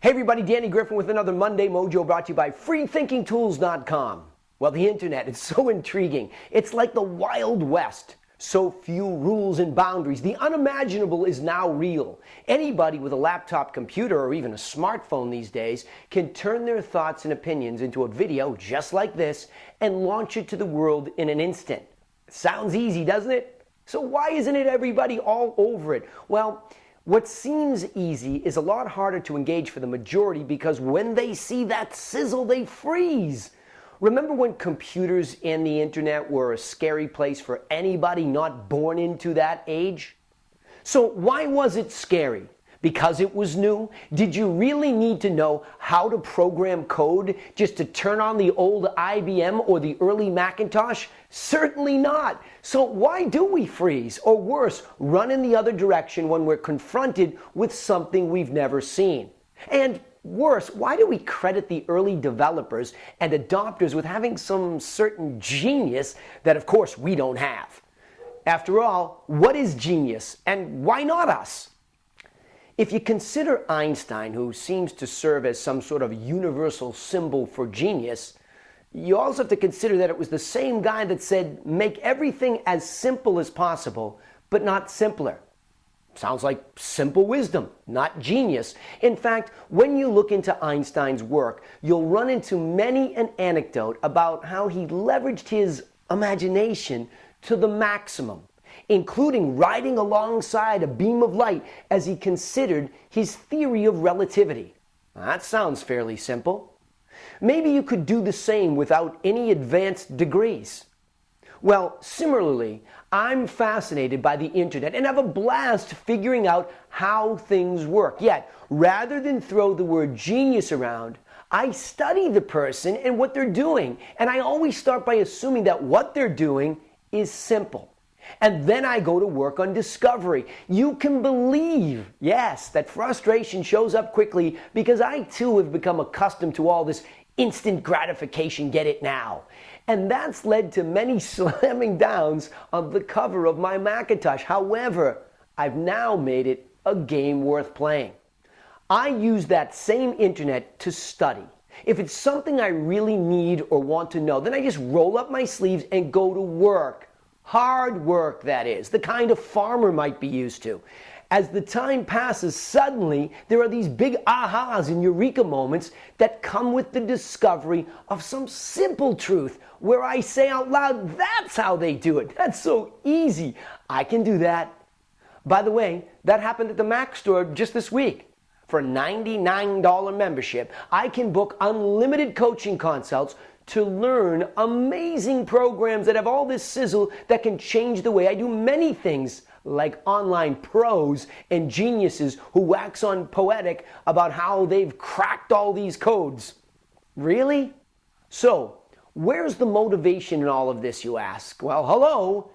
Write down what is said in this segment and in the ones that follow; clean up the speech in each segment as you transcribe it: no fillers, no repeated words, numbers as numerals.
Hey everybody, Danny Griffin with another Monday Mojo brought to you by freethinkingtools.com. Well, the internet is so intriguing. It's like the Wild West. So few rules and boundaries. The unimaginable is now real. Anybody with a laptop computer or even a smartphone these days can turn their thoughts and opinions into a video just like this and launch it to the world in an instant. Sounds easy, doesn't it? So why isn't it everybody all over it? Well, what seems easy is a lot harder to engage for the majority because when they see that sizzle, they freeze. Remember when computers and the internet were a scary place for anybody not born into that age? So why was it scary? Because it was new? Did you really need to know how to program code just to turn on the old IBM or the early Macintosh? Certainly not. So why do we freeze, or worse, run in the other direction when we're confronted with something we've never seen? And worse, why do we credit the early developers and adopters with having some certain genius that of course we don't have? After all, what is genius and why not us? If you consider Einstein, who seems to serve as some sort of universal symbol for genius, you also have to consider that it was the same guy that said, make everything as simple as possible, but not simpler. Sounds like simple wisdom, not genius. In fact, when you look into Einstein's work, you'll run into many an anecdote about how he leveraged his imagination to the maximum, including riding alongside a beam of light as he considered his theory of relativity. That sounds fairly simple. Maybe you could do the same without any advanced degrees. Well, similarly, I'm fascinated by the internet and have a blast figuring out how things work. Yet, rather than throw the word genius around, I study the person and what they're doing. And I always start by assuming that what they're doing is simple. And then I go to work on discovery. You can believe, yes, that frustration shows up quickly because I too have become accustomed to all this instant gratification, get it now. And that's led to many slamming downs of the cover of my Macintosh. However, I've now made it a game worth playing. I use that same internet to study. If it's something I really need or want to know, then I just roll up my sleeves and go to work. Hard work, that is, the kind a farmer might be used to. As the time passes, suddenly there are these big ahas and eureka moments that come with the discovery of some simple truth where I say out loud, that's how they do it. That's so easy. I can do that. By the way, that happened at the Mac store just this week. For a $99 membership, I can book unlimited coaching consults to learn amazing programs that have all this sizzle that can change the way I do many things, like online pros and geniuses who wax on poetic about how they've cracked all these codes. Really? So, where's the motivation in all of this, you ask? Well, hello,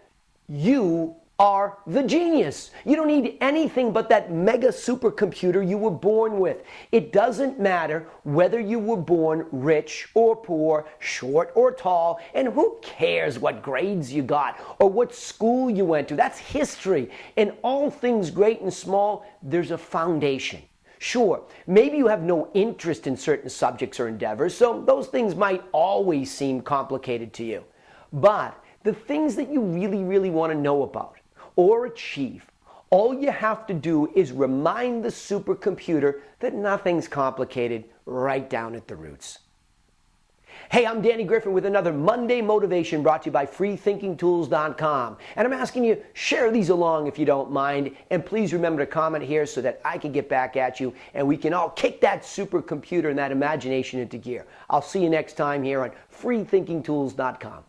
you are the genius. You don't need anything but that mega supercomputer you were born with. It doesn't matter whether you were born rich or poor, short or tall, and who cares what grades you got or what school you went to. That's history. In all things great and small, there's a foundation. Sure, maybe you have no interest in certain subjects or endeavors, so those things might always seem complicated to you. But the things that you really want to know about or achieve, all you have to do is remind the supercomputer that nothing's complicated right down at the roots. Hey, I'm Danny Griffin with another Monday Motivation brought to you by freethinkingtools.com. And I'm asking you, share these along if you don't mind. And please remember to comment here so that I can get back at you and we can all kick that supercomputer and that imagination into gear. I'll see you next time here on freethinkingtools.com.